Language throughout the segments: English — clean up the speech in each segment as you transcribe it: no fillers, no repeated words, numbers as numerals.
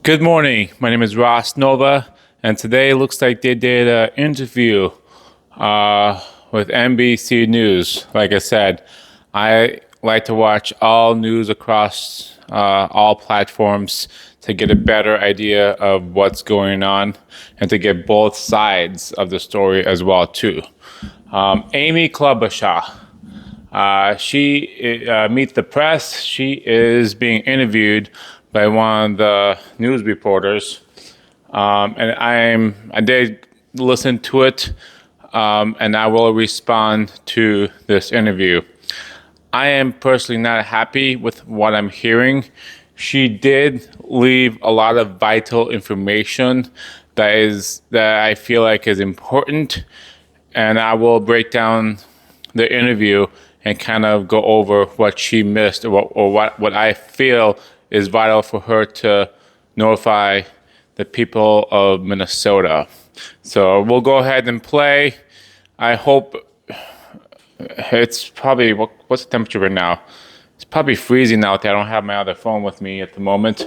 Good morning. My name is Ross Nova, and today it looks like they did an interview with NBC News. Like I said, I like to watch all news across all platforms to get a better idea of what's going on and to get both sides of the story as well too. Amy Klobuchar. She meet the press. She is being interviewed by one of the news reporters, and I did listen to it, and I will respond to this interview. I am personally not happy with what I'm hearing. She did leave a lot of vital information that I feel like is important, and I will break down the interview and kind of go over what she missed or what I feel is vital for her to notify the people of Minnesota. So we'll go ahead and play. I hope it's probably, what's the temperature right now? It's probably freezing out there. I don't have my other phone with me at the moment,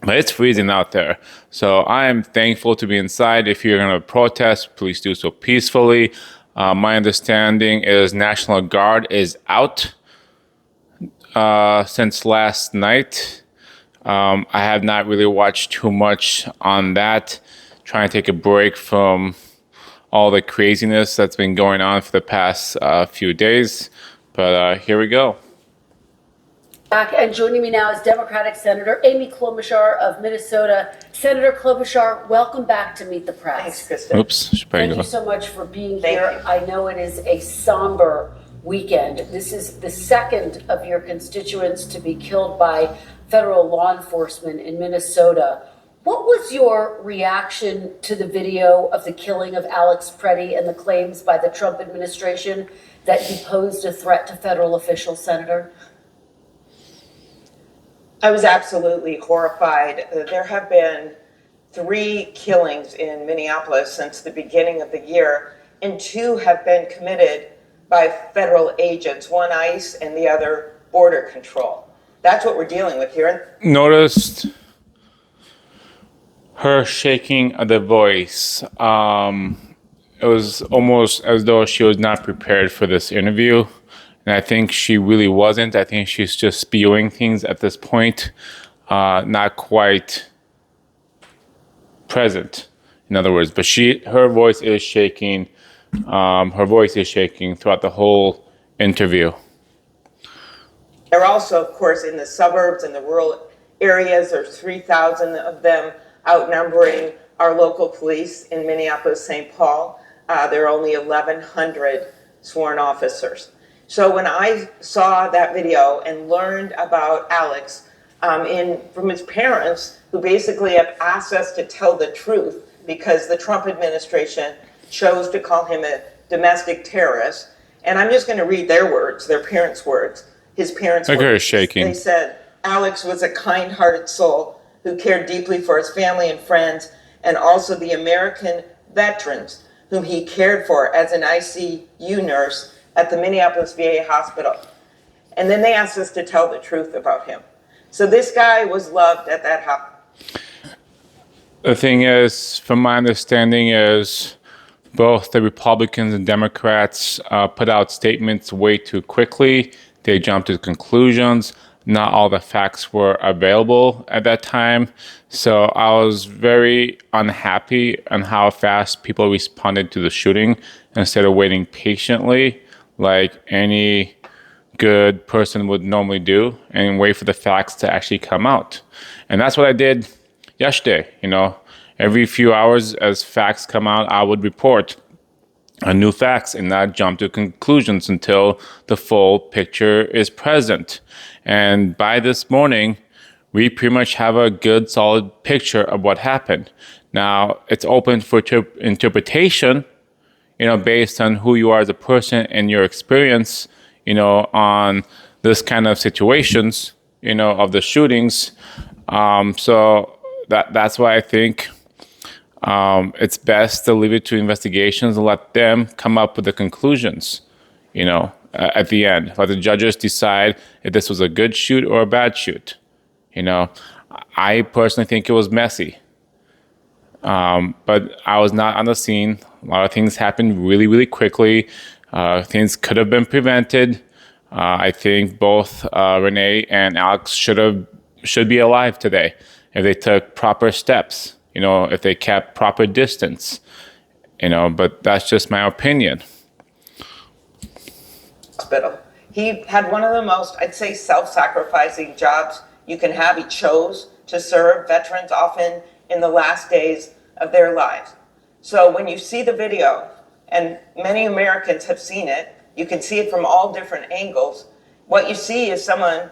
but it's freezing out there. So I am thankful to be inside. If you're going to protest, please do so peacefully. My understanding is National Guard is out since last night. I have not really watched too much on that. Trying to take a break from all the craziness that's been going on for the past few days. But here we go. And joining me now is Democratic Senator Amy Klobuchar of Minnesota. Senator Klobuchar, welcome back to Meet the Press. Thanks, Kristen. Oops. Thank you so much for being Thank here. you. I know it is a somber weekend. This is the second of your constituents to be killed by federal law enforcement in Minnesota. What was your reaction to the video of the killing of Alex Preddy and the claims by the Trump administration that he posed a threat to federal officials, Senator? I was absolutely horrified. There have been 3 killings in Minneapolis since the beginning of the year, and 2 have been committed by federal agents, one ICE and the other Border Control. That's what we're dealing with here. Noticed her shaking of the voice. It was almost as though she was not prepared for this interview. And I think she really wasn't. I think she's just spewing things at this point, not quite present, in other words. But her voice is shaking. Her voice is shaking throughout the whole interview. They're also, of course, in the suburbs and the rural areas. There's 3,000 of them, outnumbering our local police in Minneapolis, St. Paul. There are only 1,100 sworn officers. So when I saw that video and learned about Alex from his parents, who basically have asked us to tell the truth because the Trump administration chose to call him a domestic terrorist. And I'm just going to read their words, their parents' words. His parents' Look at her words. shaking. They said, Alex was a kind-hearted soul who cared deeply for his family and friends, and also the American veterans whom he cared for as an ICU nurse at the Minneapolis VA hospital. And then they asked us to tell the truth about him. So this guy was loved at that hospital. The thing is, from my understanding, is both the Republicans and Democrats put out statements way too quickly. They jumped to conclusions. Not all the facts were available at that time. So I was very unhappy on how fast people responded to the shooting instead of waiting patiently like any good person would normally do and wait for the facts to actually come out. And that's what I did yesterday. Every few hours as facts come out, I would report new facts and not jump to conclusions until the full picture is present. And by this morning, we pretty much have a good, solid picture of what happened. Now, it's open for interpretation, based on who you are as a person and your experience, on this kind of situations, of the shootings. So that's why I think it's best to leave it to investigations and let them come up with the conclusions, at the end. Let the judges decide if this was a good shoot or a bad shoot. I personally think it was messy. But I was not on the scene. A lot of things happened really, really quickly. Things could have been prevented. I think both Renee and Alex should be alive today if they took proper steps. If they kept proper distance. But that's just my opinion. Hospital. He had one of the most, I'd say, self-sacrificing jobs you can have. He chose to serve veterans, often in the last days of their lives. So when you see the video, and many Americans have seen it, you can see it from all different angles. What you see is someone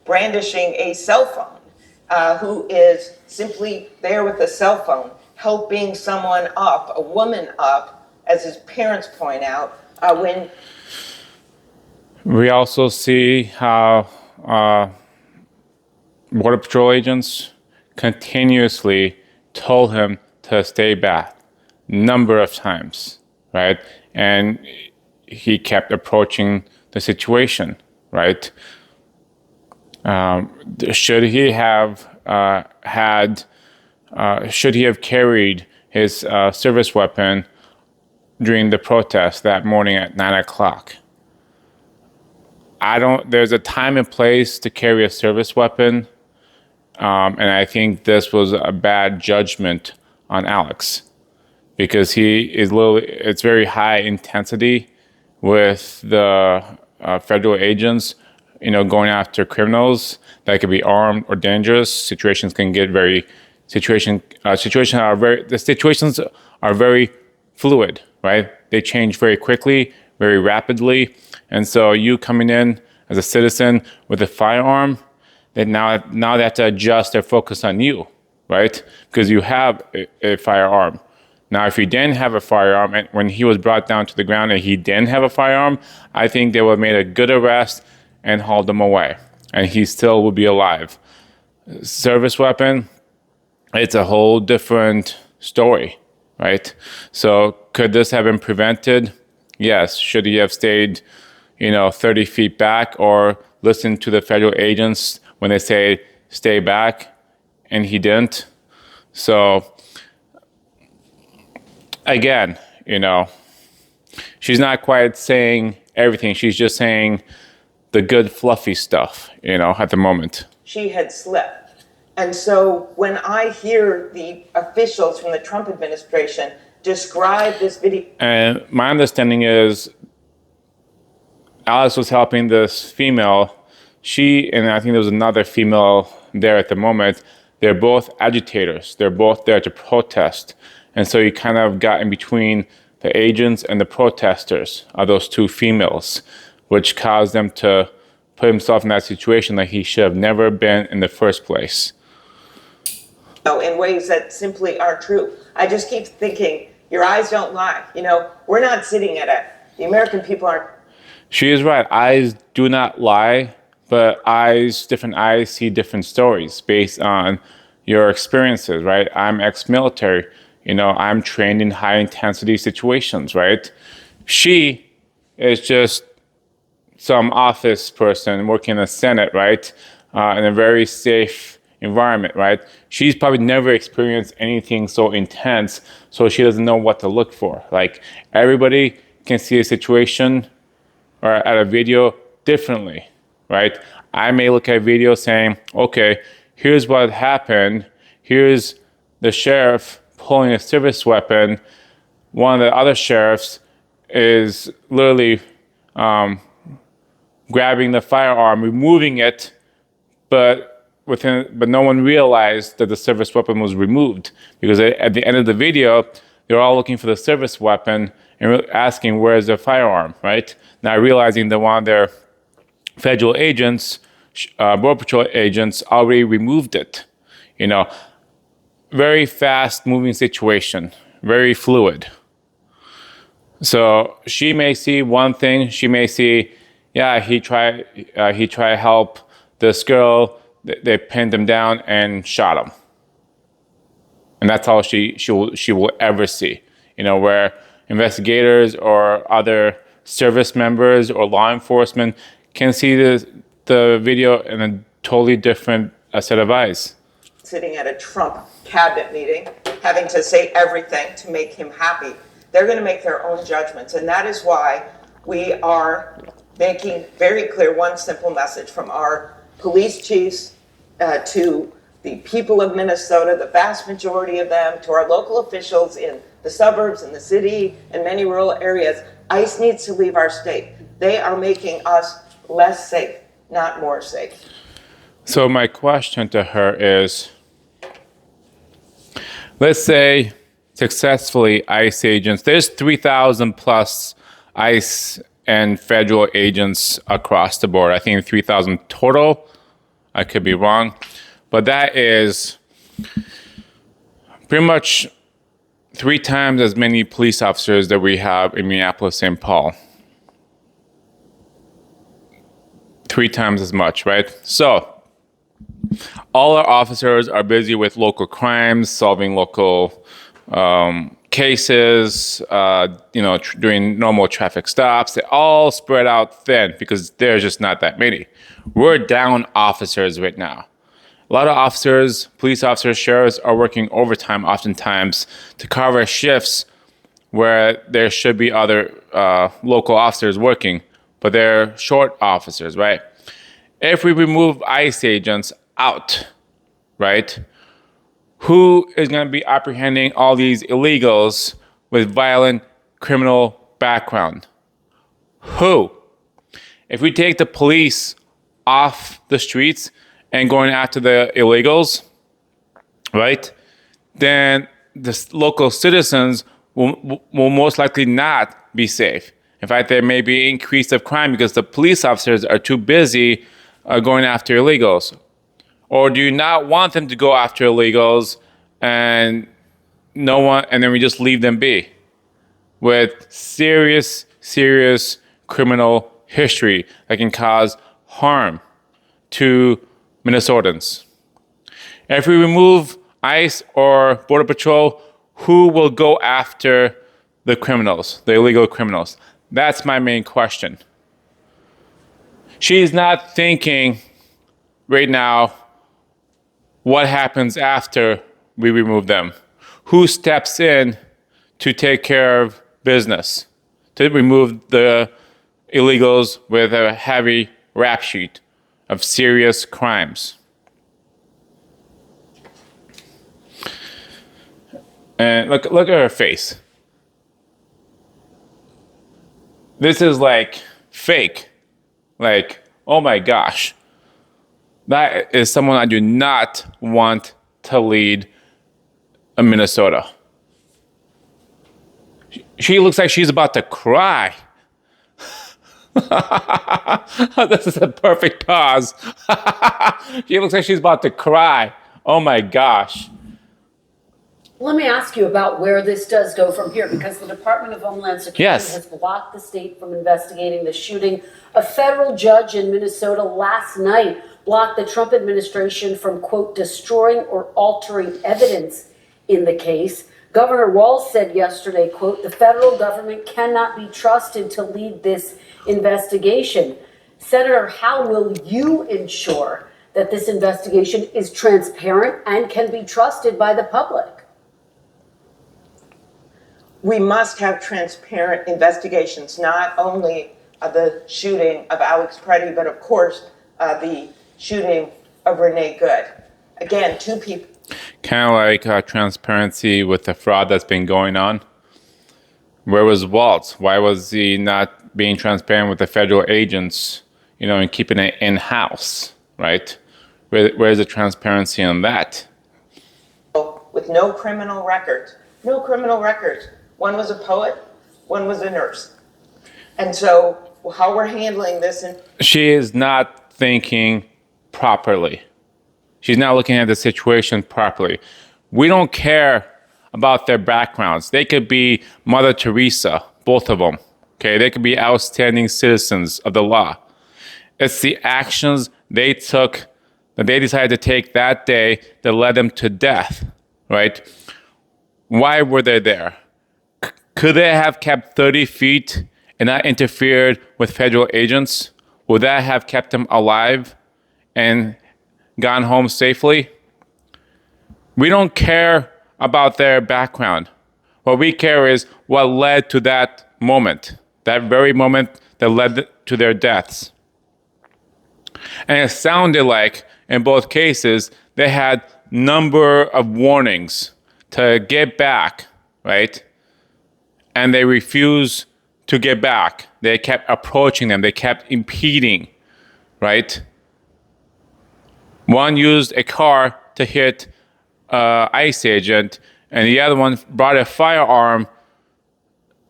brandishing a cell phone, who is simply there with a cell phone, helping someone up, a woman up, as his parents point out, when We also see how Border Patrol agents continuously told him to stay back number of times, right? And he kept approaching the situation, right? Should he have should he have carried his service weapon during the protest that morning at 9 o'clock? There's a time and place to carry a service weapon. And I think this was a bad judgment on Alex because it's very high intensity with the federal agents, going after criminals that could be armed or dangerous. Situations are very fluid, right? They change very quickly, very rapidly. And so you coming in as a citizen with a firearm, then now they have to adjust their focus on you, right? Because you have a firearm. Now, if he didn't have a firearm, and when he was brought down to the ground and he didn't have a firearm, I think they would have made a good arrest and hauled him away. And he still would be alive. Service weapon, it's a whole different story, right? So could this have been prevented? Yes. Should he have stayed 30 feet back or listen to the federal agents when they say stay back, and he didn't? So again, she's not quite saying everything. She's just saying the good fluffy stuff, at the moment. She had slipped. And so when I hear the officials from the Trump administration describe this video. And my understanding is Alice was helping this female. She, and I think there was another female there at the moment, they're both agitators. They're both there to protest. And so he kind of got in between the agents and the protesters of those two females, which caused them to put himself in that situation that he should have never been in the first place. In ways that simply aren't true. I just keep thinking, your eyes don't lie. We're not sitting at the American people aren't. She is right. Eyes do not lie, but different eyes see different stories based on your experiences, right? I'm ex-military. I'm trained in high intensity situations, right? She is just some office person working in the Senate, right? In a very safe environment, right? She's probably never experienced anything so intense, so she doesn't know what to look for. Like, everybody can see a situation or at a video differently, right? I may look at a video saying, okay, here's what happened. Here's the sheriff pulling a service weapon. One of the other sheriffs is literally grabbing the firearm, removing it, but no one realized that the service weapon was removed, because at the end of the video, they're all looking for the service weapon and asking where's the firearm, right? Not realizing that one of their federal agents, Border Patrol agents, already removed it. Very fast moving situation, very fluid. So she may see one thing. She may see, yeah, he tried to help this girl. They pinned him down and shot him. And that's all she will ever see. Where investigators or other service members or law enforcement can see the video in a totally different set of eyes. sitting at a Trump cabinet meeting, having to say everything to make him happy. They're going to make their own judgments. And that is why we are making very clear one simple message from our police chiefs to the people of Minnesota, the vast majority of them, to our local officials in the suburbs and the city and many rural areas. ICE needs to leave our state. They are making us less safe, not more safe. So my question to her is, let's say successfully ICE agents, there's 3,000 plus ICE and federal agents across the board. I think 3,000 total. I could be wrong. But that is pretty much 3 times as many police officers that we have in Minneapolis, St. Paul. 3 times as much, right? So all our officers are busy with local crimes, solving local cases, doing normal traffic stops. They all spread out thin because there's just not that many. We're down officers right now. A lot of officers, police officers, sheriffs are working overtime oftentimes to cover shifts where there should be other local officers working, but they're short officers, right? If we remove ICE agents out, right, who is going to be apprehending all these illegals with violent criminal background? Who? If we take the police off the streets and going after the illegals, right, then the local citizens will most likely not be safe. In fact, there may be increase of crime because the police officers are too busy going after illegals. Or do you not want them to go after illegals and then we just leave them be with serious criminal history that can cause harm to Minnesotans? If we remove ICE or Border Patrol, who will go after the criminals, the illegal criminals? That's my main question. She's not thinking right now what happens after we remove them. Who steps in to take care of business, to remove the illegals with a heavy rap sheet of serious crimes? And look at her face. This is like fake. Like, oh my gosh. That is someone I do not want to lead Minnesota. She looks like she's about to cry. This is a perfect pause. She looks like she's about to cry. Oh my gosh. Let me ask you about where this does go from here, because the Department of Homeland Security has blocked the state from investigating the shooting. A federal judge in Minnesota last night blocked the Trump administration from, quote, destroying or altering evidence in the case. Governor Walz said yesterday, quote, the federal government cannot be trusted to lead this investigation. Senator, how will you ensure that this investigation is transparent and can be trusted by the public? We must have transparent investigations, not only of the shooting of Alex Preddy, but of course, the shooting of Renee Good. Again, 2 people. Kind of like transparency with the fraud that's been going on. Where was Walz? Why was he not being transparent with the federal agents, and keeping it in-house, right? Where's the transparency on that? With no criminal records. No criminal records. One was a poet, one was a nurse. And so how we're handling this. She is not thinking properly. She's not looking at the situation properly. We don't care about their backgrounds. They could be Mother Teresa, both of them. Okay, they could be outstanding citizens of the law. It's the actions they took, that they decided to take that day that led them to death, right? Why were they there? Could they have kept 30 feet and not interfered with federal agents? Would that have kept them alive and gone home safely? We don't care about their background. What we care is what led to that moment, that very moment that led to their deaths. And it sounded like, in both cases, they had number of warnings to get back, right? And they refused to get back. They kept approaching them. They kept impeding, right? One used a car to hit ICE agent, and the other one brought a firearm,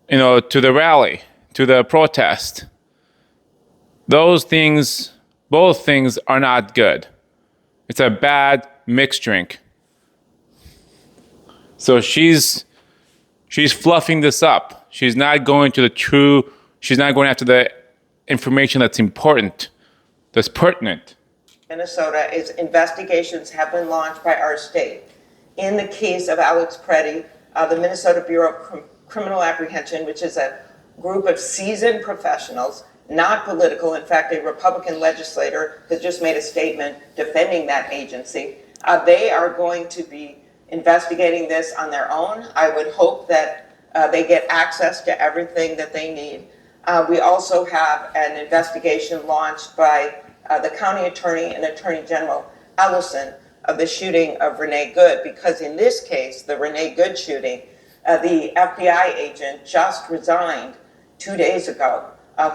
to the rally, to the protest. Those things, both things are not good. It's a bad mixed drink. So she's fluffing this up. She's not going after the information that's important, that's pertinent. Minnesota is investigations have been launched by our state. In the case of Alex Preddy, the Minnesota Bureau of Criminal Apprehension, which is a group of seasoned professionals, not political. In fact, a Republican legislator has just made a statement defending that agency. They are going to be investigating this on their own. I would hope that they get access to everything that they need. We also have an investigation launched by the county attorney and Attorney General Ellison of the shooting of Renee Good, because in this case, the Renee Good shooting, the FBI agent just resigned 2 days ago,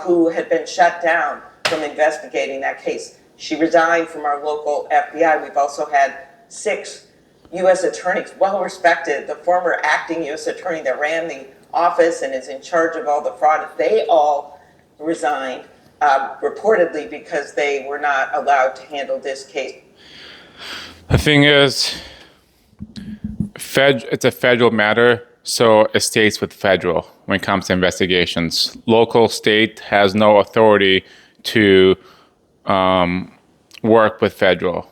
who had been shut down from investigating that case. She resigned from our local FBI. We've also had 6 U.S. attorneys, well respected, the former acting U.S. attorney that ran the office and is in charge of all the fraud, they all resigned, reportedly because they were not allowed to handle this case. The thing is, it's a federal matter, so it stays with federal when it comes to investigations. Local, state has no authority to work with federal.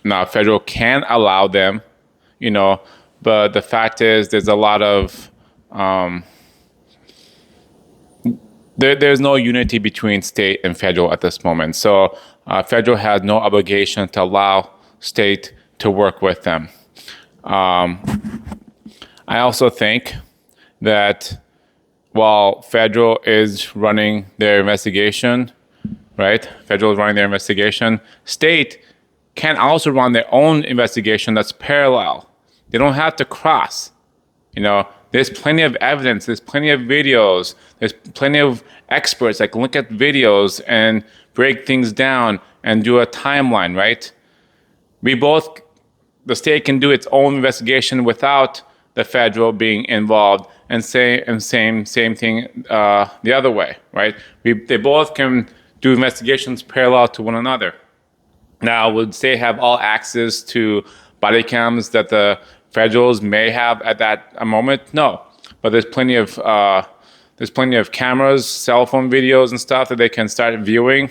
Now, federal can allow them, but the fact is there's a lot of there's no unity between state and federal at this moment. So federal has no obligation to allow state to work with them. I also think that while federal is running their investigation, right? Federal is running their investigation. State can also run their own investigation that's parallel. They don't have to cross. There's plenty of evidence. There's plenty of videos. There's plenty of experts that can look at videos and break things down and do a timeline, right? The state can do its own investigation without the federal being involved, and same thing the other way, right? They both can do investigations parallel to one another. Now, would state have all access to body cams that the federals may have at that moment? No, but there's plenty of cameras, cell phone videos, and stuff that they can start viewing,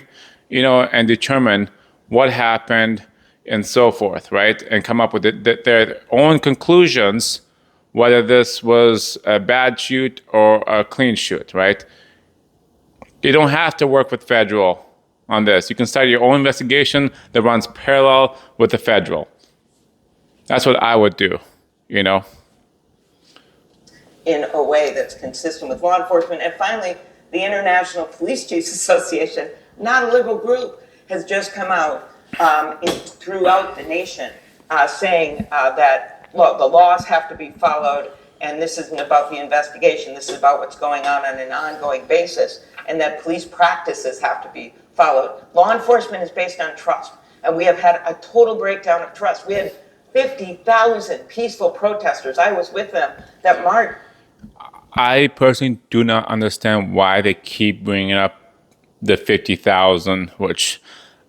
and determine what happened and so forth, right? And come up with their own conclusions, whether this was a bad shoot or a clean shoot, right? You don't have to work with federal on this. You can start your own investigation that runs parallel with the federal. That's what I would do, In a way that's consistent with law enforcement. And finally, the International Police Chiefs Association, not a liberal group, has just come out throughout the nation saying that, look, the laws have to be followed, and this isn't about the investigation, this is about what's going on an ongoing basis, and that police practices have to be followed. Law enforcement is based on trust, and we have had a total breakdown of trust. We had 50,000 peaceful protesters, I was with them, that marched. I personally do not understand why they keep bringing up the 50,000, which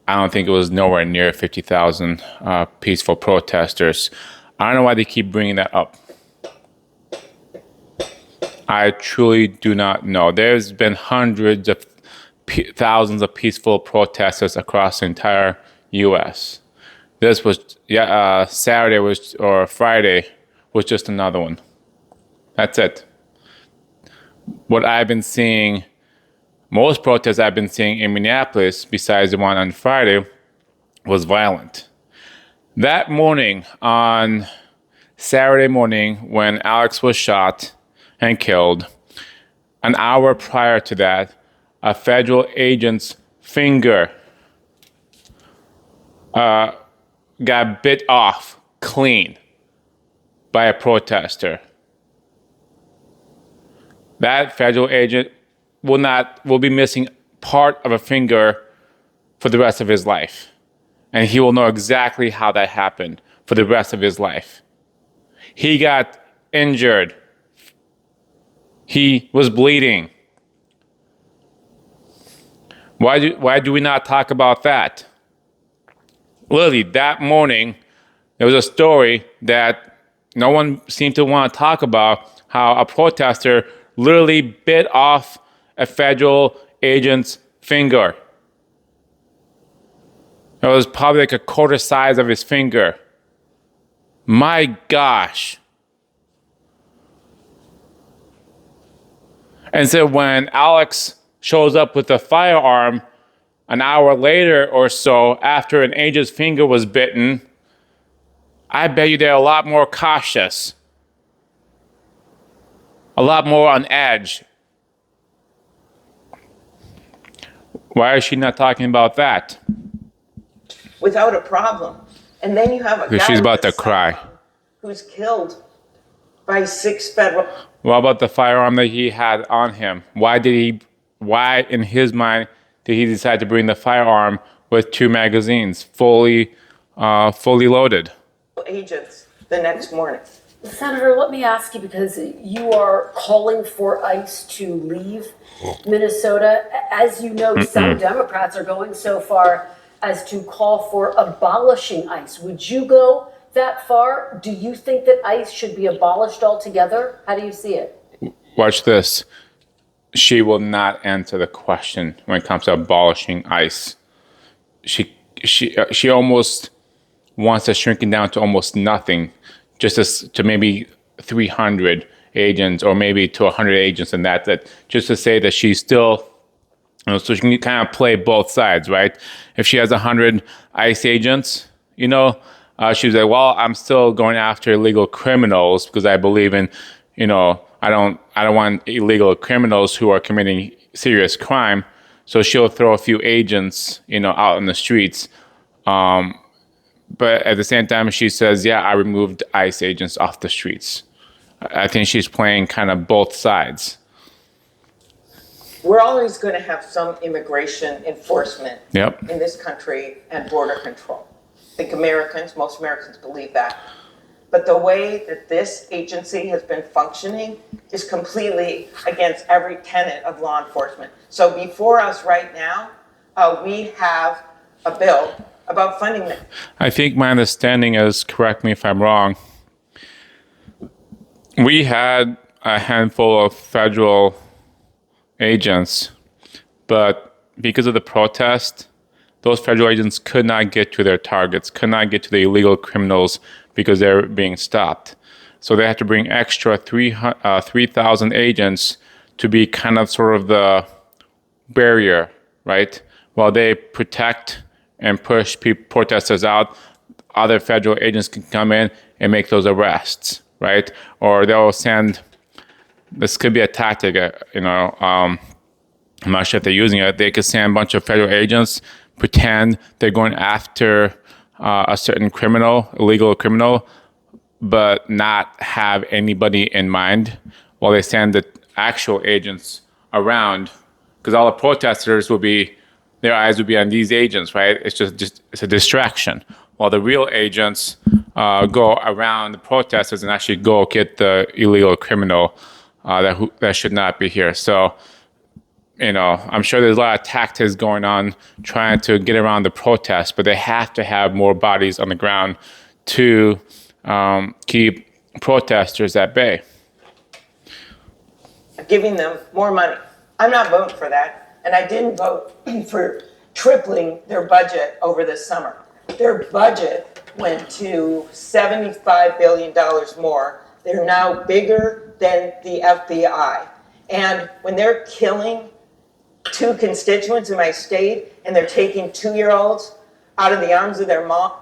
I don't think it was nowhere near 50,000 peaceful protesters. I don't know why they keep bringing that up. I truly do not know. There's been hundreds of thousands of peaceful protesters across the entire U.S. This was, Saturday or Friday was just another one. That's it. What I've been seeing, most protests I've been seeing in Minneapolis, besides the one on Friday, was violent. That morning on Saturday morning when Alex was shot and killed. An hour prior to that, a federal agent's finger got bit off clean by a protester. That federal agent will be missing part of a finger for the rest of his life. And he will know exactly how that happened for the rest of his life. He got injured. He was bleeding. Why do we not talk about that? Literally, that morning, there was a story that no one seemed to want to talk about, how a protester literally bit off a federal agent's finger. It was probably like a quarter size of his finger. My gosh. And so when Alex shows up with a firearm an hour later or so after an agent's finger was bitten, I bet you they're a lot more cautious, a lot more on edge. Why is she not talking about that? Without a problem. And then you have a guy She's about with to a cry. cell phone who's killed by 6 federal. What about the firearm that he had on him? Why in his mind, did he decide to bring the firearm with 2 magazines, fully loaded? Agents the next morning. Senator, let me ask you, because you are calling for ICE to leave Minnesota. As you know, some Democrats are going so far as to call for abolishing ICE. Would you go that far? Do you think that ICE should be abolished altogether? How do you see it? Watch this. She will not answer the question when it comes to abolishing ICE. She almost wants to shrink it down to almost nothing, just to maybe 300 agents or maybe to 100 agents, and that just to say that she's still, so she can kind of play both sides, right? If she has 100 ICE agents, she's like, well, I'm still going after illegal criminals because I believe in, I don't want illegal criminals who are committing serious crime. So she'll throw a few agents, out in the streets. But at the same time, she says, yeah, I removed ICE agents off the streets. I think she's playing kind of both sides. We're always going to have some immigration enforcement Yep. in this country and border control. I think most Americans believe that. But the way that this agency has been functioning is completely against every tenet of law enforcement. So before us right now, we have a bill about funding them. I think my understanding is, correct me if I'm wrong, we had a handful of federal agents, but because of the protest, those federal agents could not get to their targets, could not get to the illegal criminals because they're being stopped. So they had to bring extra 3,000 agents to be kind of sort of the barrier, right? While they protect and push protesters out, other federal agents can come in and make those arrests, right? Or they'll send, this could be a tactic, I'm not sure if they're using it. They could send a bunch of federal agents, pretend they're going after a certain illegal criminal, but not have anybody in mind while they send the actual agents around. Because all the protesters their eyes would be on these agents, right? It's a distraction. While the real agents go around the protesters and actually go get the illegal criminal that should not be here. So, I'm sure there's a lot of tactics going on trying to get around the protest, but they have to have more bodies on the ground to keep protesters at bay. Giving them more money. I'm not voting for that. And I didn't vote for tripling their budget over this summer. Their budget went to $75 billion more. They're now bigger than the FBI. And when they're killing 2 constituents in my state and they're taking 2-year-olds out of the arms of their mom.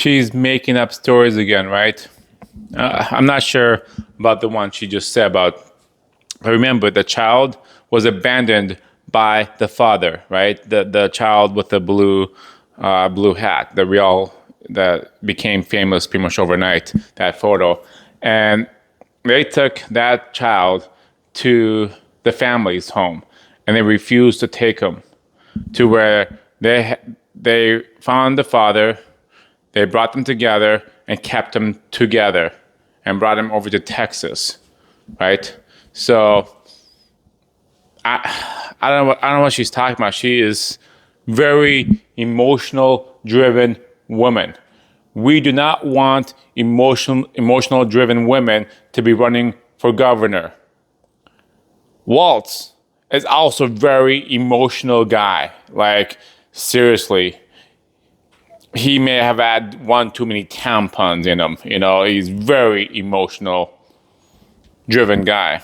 she's making up stories again, right? I'm not sure about the one she just said about. But remember, the child was abandoned by the father, right? The child with the blue hat, that became famous pretty much overnight. That photo, and they took that child to the family's home, and they refused to take him to where they found the father. They brought them together and kept them together, and brought them over to Texas, right? So I don't know what she's talking about. She is very emotional driven woman. We do not want emotional driven women to be running for governor. Waltz is also a very emotional guy. Like, seriously. He may have had one too many tampons in him. He's very emotional driven guy.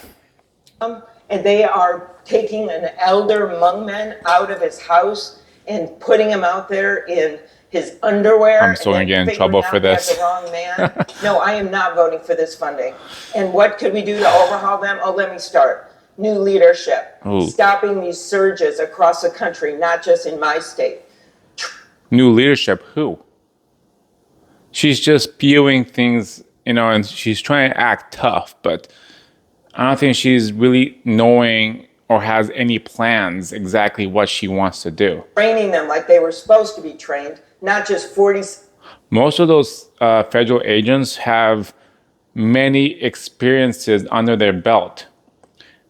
And they are taking an elder Hmong man out of his house and putting him out there in his underwear. I'm still gonna get in trouble for this. The wrong man. No, I am not voting for this funding. And what could we do to overhaul them? Oh, let me start. New leadership. Ooh. Stopping these surges across the country, not just in my state. New leadership, who? She's just spewing things, and she's trying to act tough, but I don't think she's really knowing or has any plans exactly what she wants to do. Training them like they were supposed to be trained, not just 40. Most of those federal agents have many experiences under their belt.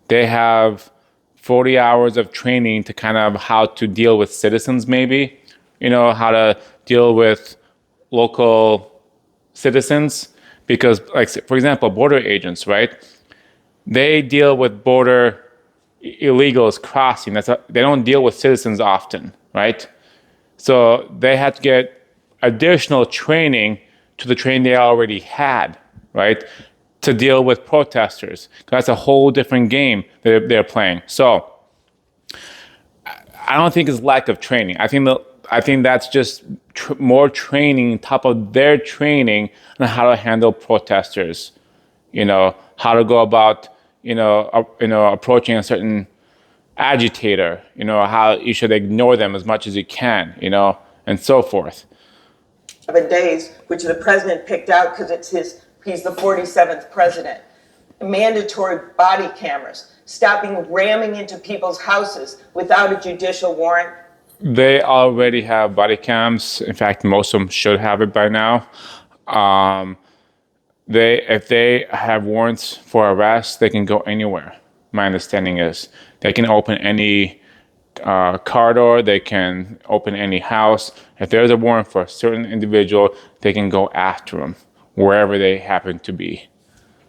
They have 40 hours of training to kind of how to deal with citizens, maybe, how to deal with local citizens. Because, like, for example, border agents, right? They deal with border illegals crossing. They don't deal with citizens often, right? So they had to get additional training to the training they already had, right? To deal with protesters. That's a whole different game they're playing. So I don't think it's lack of training. I think that's just more training on top of their training on how to handle protesters. How to go about, approaching a certain agitator, how you should ignore them as much as you can, and so forth. 7 days, which the president picked out because he's the 47th president. Mandatory body cameras, stopping ramming into people's houses without a judicial warrant. They already have body cams. In fact, most of them should have it by now. If they have warrants for arrest, they can go anywhere. My understanding is they can open any car door, they can open any house. If there's a warrant for a certain individual, they can go after them wherever they happen to be.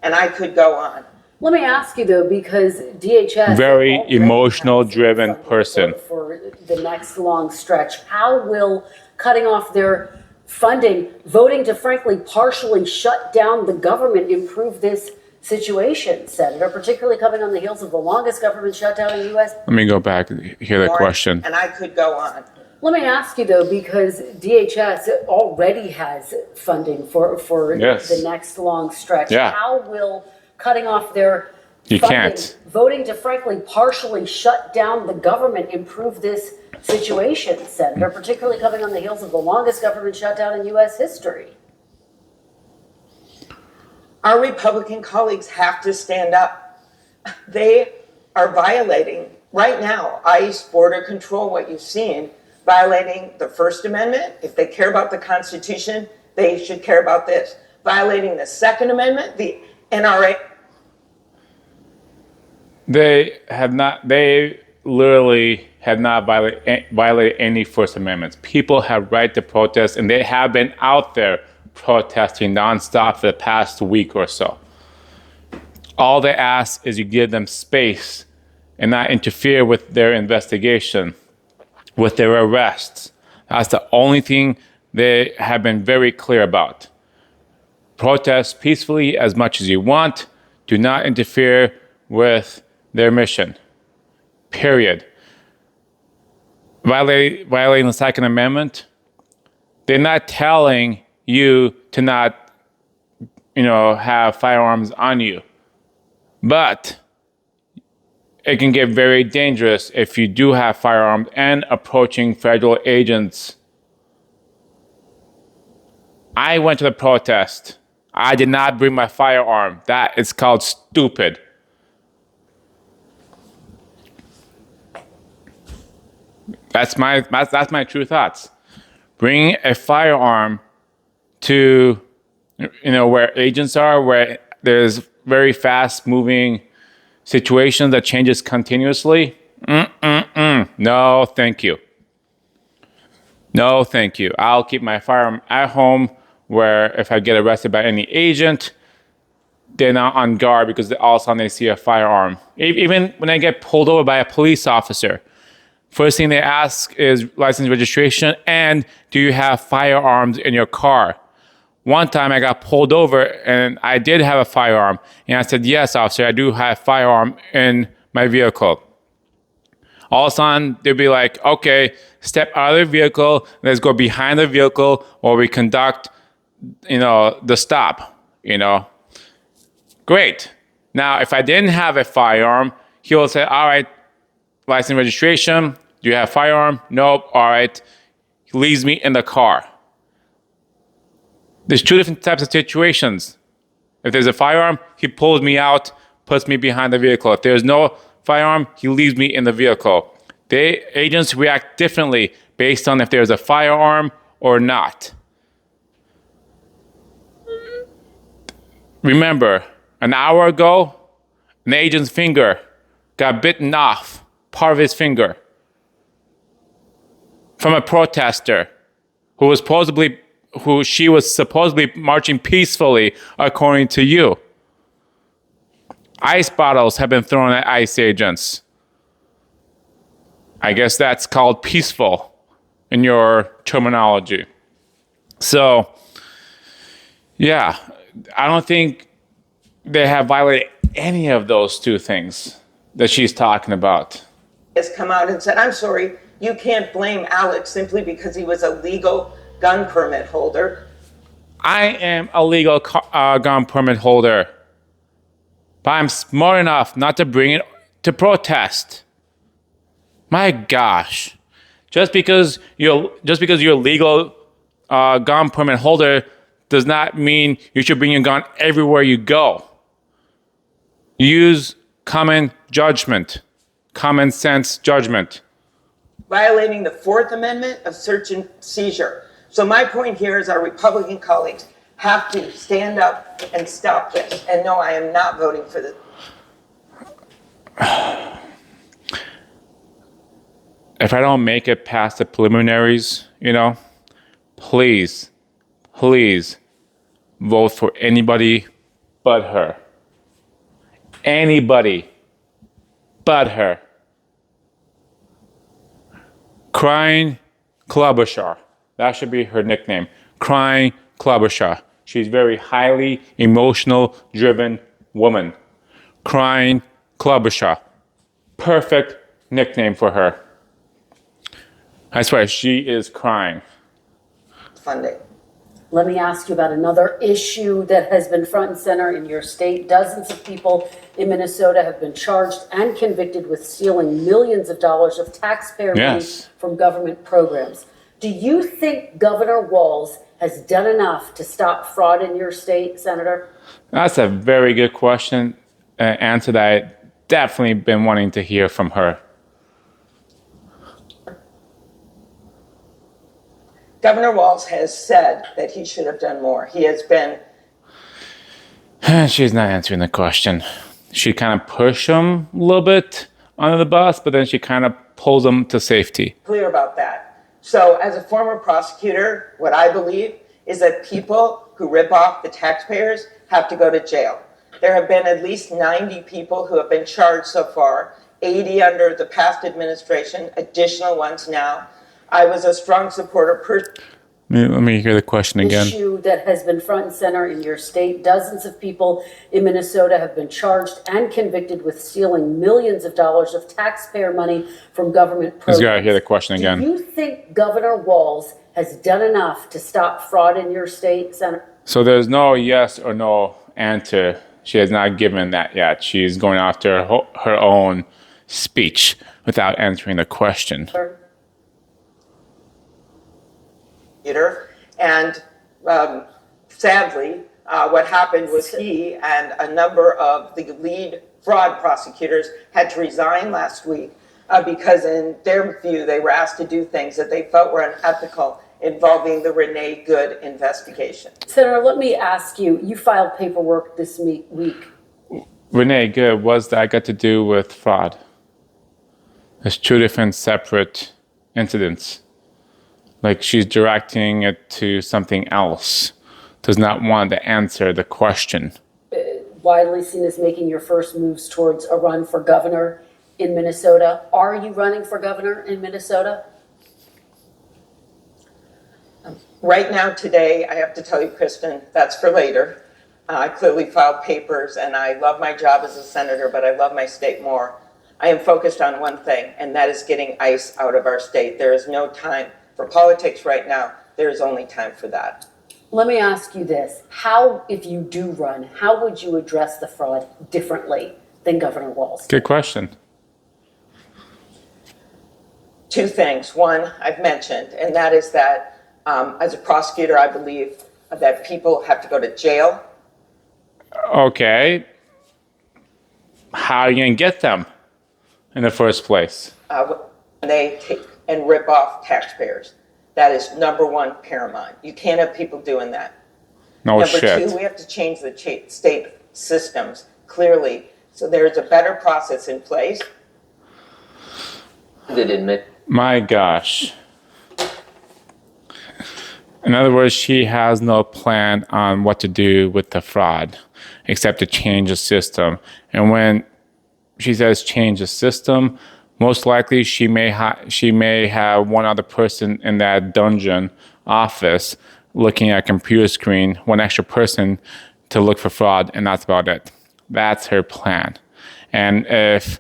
And I could go on. Let me ask you though, because DHS very already emotional has driven funding person. For the next long stretch. How will cutting off their funding, voting to frankly partially shut down the government, improve this situation, Senator, particularly coming on the heels of the longest government shutdown in the U.S.? Let me go back and hear the question. And I could go on. Let me ask you though, because DHS already has funding for Yes. the next long stretch. Yeah. How will cutting off their You funding, can't. voting to frankly partially shut down the government, improve this situation, Senator, particularly coming on the heels of the longest government shutdown in U.S. history? Our Republican colleagues have to stand up. They are violating, right now, ICE, border control, what you've seen, violating the First Amendment. If they care about the Constitution, they should care about this. Violating the Second Amendment, the NRA. They literally have not violated any First Amendments. People have right to protest, and they have been out there protesting nonstop for the past week or so. All they ask is you give them space and not interfere with their investigation, with their arrests. That's the only thing they have been very clear about. Protest peacefully as much as you want. Do not interfere with their mission. Period. Violating the Second Amendment, they're not telling you to not, have firearms on you. But it can get very dangerous if you do have firearms and approaching federal agents. I went to the protest. I did not bring my firearm. That is called stupid. That's my true thoughts. Bring a firearm to, where agents are, where there's very fast moving situations that changes continuously. No, thank you. No, thank you. I'll keep my firearm at home where if I get arrested by any agent, they're not on guard because all of a sudden they see a firearm. Even when I get pulled over by a police officer, first thing they ask is license registration and do you have firearms in your car? One time I got pulled over and I did have a firearm. And I said, yes, officer, I do have a firearm in my vehicle. All of a sudden, they'd be like, okay, step out of the vehicle, let's go behind the vehicle while we conduct, the stop, Great. Now, if I didn't have a firearm, he will say, all right, license registration, do you have a firearm? Nope, all right. He leaves me in the car. There's two different types of situations. If there's a firearm, he pulls me out, puts me behind the vehicle. If there's no firearm, he leaves me in the vehicle. Agents react differently based on if there's a firearm or not. Remember, an hour ago, an agent's finger got bitten off, part of his finger, from a protester she was supposedly marching peacefully, according to you. Ice bottles have been thrown at ICE agents. I guess that's called peaceful in your terminology. So, yeah, I don't think they have violated any of those two things that she's talking about. Has come out and said, I'm sorry, you can't blame Alex simply because he was a legal gun permit holder. I am a legal gun permit holder, but I'm smart enough not to bring it to protest. My gosh, just because you're a legal gun permit holder does not mean you should bring your gun everywhere you go. Use common sense judgment. Violating the Fourth Amendment of search and seizure. So my point here is our Republican colleagues have to stand up and stop this. And no, I am not voting for this. If I don't make it past the preliminaries, please vote for anybody but her. Anybody but her. Crying Klobuchar. That should be her nickname. Crying Klobuchar. She's a very highly emotional driven woman. Crying Klobuchar. Perfect nickname for her. I swear, she is crying. Funding. Let me ask you about another issue that has been front and center in your state. Dozens of people in Minnesota have been charged and convicted with stealing millions of dollars of taxpayer money from government programs. Do you think Governor Walz has done enough to stop fraud in your state, Senator? That's a very good question. Answer that I definitely been wanting to hear from her. Governor Walz has said that he should have done more. He has been... She's not answering the question. She kind of pushed him a little bit under the bus, but then she kind of pulls him to safety. Clear about that. So as a former prosecutor, what I believe is that people who rip off the taxpayers have to go to jail. There have been at least 90 people who have been charged so far, 80 under the past administration, additional ones now. I was a strong supporter. Let me hear the question again. Issue that has been front and center in your state. Dozens of people in Minnesota have been charged and convicted with stealing millions of dollars of taxpayer money from government programs. Just gotta hear the question again. Do you think Governor Walz has done enough to stop fraud in your state, Senator? So there's no yes or no answer. She has not given that yet. She's going after her own speech without answering the question. And sadly, what happened was he and a number of the lead fraud prosecutors had to resign last week because in their view, they were asked to do things that they felt were unethical involving the Renee Good investigation. Senator, let me ask you, you filed paperwork this week. Renee Good, what's that got to do with fraud? There's two different separate incidents. Like she's directing it to something else. Does not want to answer the question. Widely seen as making your first moves towards a run for governor in Minnesota. Are you running for governor in Minnesota? Right now, today, I have to tell you, Kristen, that's for later. I clearly filed papers, and I love my job as a senator, but I love my state more. I am focused on one thing, and that is getting ICE out of our state. There is no time for politics right now. There is only time for that. Let me ask you this. How, if you do run, how would you address the fraud differently than Governor Walz? Good question. Two things. One, I've mentioned, and that is that as a prosecutor, I believe that people have to go to jail. Okay. How are you going to get them in the first place? They take and rip off taxpayers. That is number one paramount. You can't have people doing that. No shit. Number two, we have to change the state systems clearly. So there's a better process in place. They admit. My gosh. In other words, she has no plan on what to do with the fraud except to change the system. And when she says change the system, most likely she may have one other person in that dungeon office looking at a computer screen, one extra person to look for fraud, and that's about it. That's her plan. And if,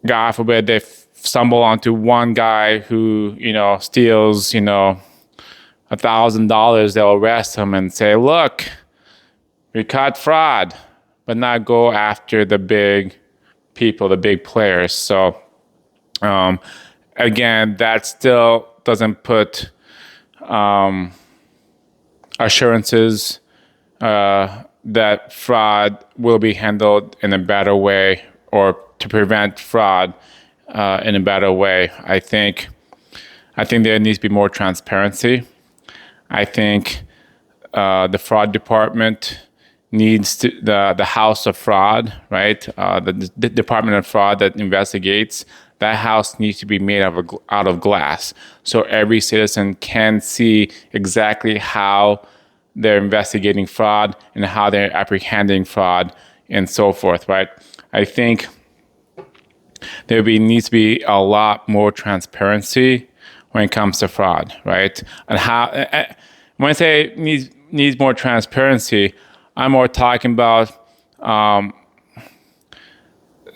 God forbid, they stumble onto one guy who, steals, $1,000, they'll arrest him and say, look, we caught fraud, but not go after the big people, the big players. So again, that still doesn't put assurances that fraud will be handled in a better way or to prevent fraud in a better way. I think there needs to be more transparency. I think the fraud department needs to, the House of Fraud, right? The Department of Fraud that investigates, that house needs to be made out of glass. So every citizen can see exactly how they're investigating fraud and how they're apprehending fraud and so forth, right? I think there needs to be a lot more transparency when it comes to fraud, right? And how, when I say needs more transparency, I'm more talking about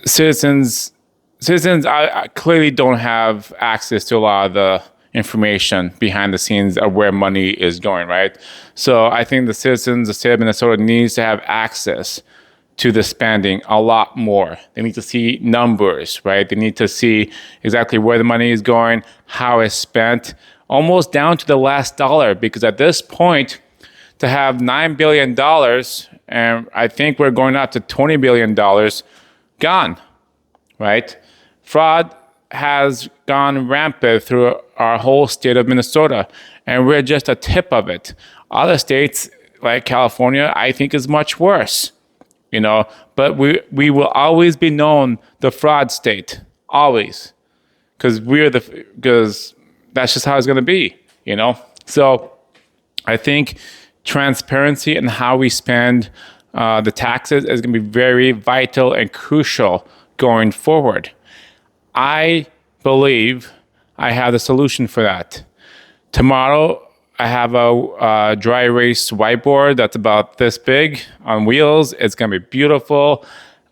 citizens clearly don't have access to a lot of the information behind the scenes of where money is going, right? So I think the citizens, the state of Minnesota needs to have access to the spending a lot more. They need to see numbers, right? They need to see exactly where the money is going, how it's spent, almost down to the last dollar, because at this point, to have $9 billion, and I think we're going up to $20 billion, gone, right? Fraud has gone rampant through our whole state of Minnesota, and we're just a tip of it. Other states, like California, I think is much worse, but we will always be known the fraud state, always, because that's just how it's going to be, So I think transparency and how we spend the taxes is going to be very vital and crucial going forward. I believe I have the solution for that. Tomorrow, I have a dry erase whiteboard that's about this big on wheels. It's going to be beautiful.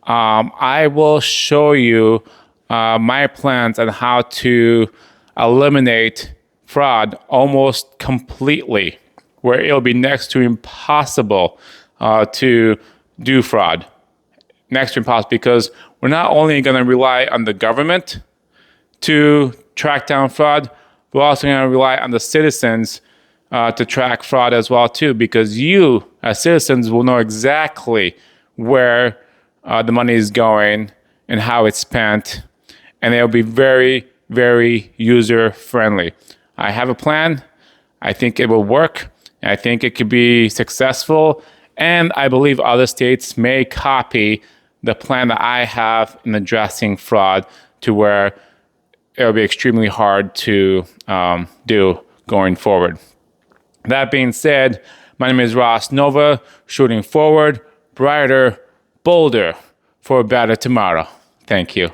I will show you my plans on how to eliminate fraud almost completely, where it'll be next to impossible to do fraud. Next to impossible, because we're not only going to rely on the government to track down fraud, we're also going to rely on the citizens to track fraud as well too, because you as citizens will know exactly where the money is going and how it's spent, and it'll be very, very user friendly. I have a plan. I think it will work. I think it could be successful, and I believe other states may copy the plan that I have in addressing fraud, to where it'll be extremely hard to do going forward. That being said, my name is Ross Nova, shooting forward, brighter, bolder, for a better tomorrow. Thank you.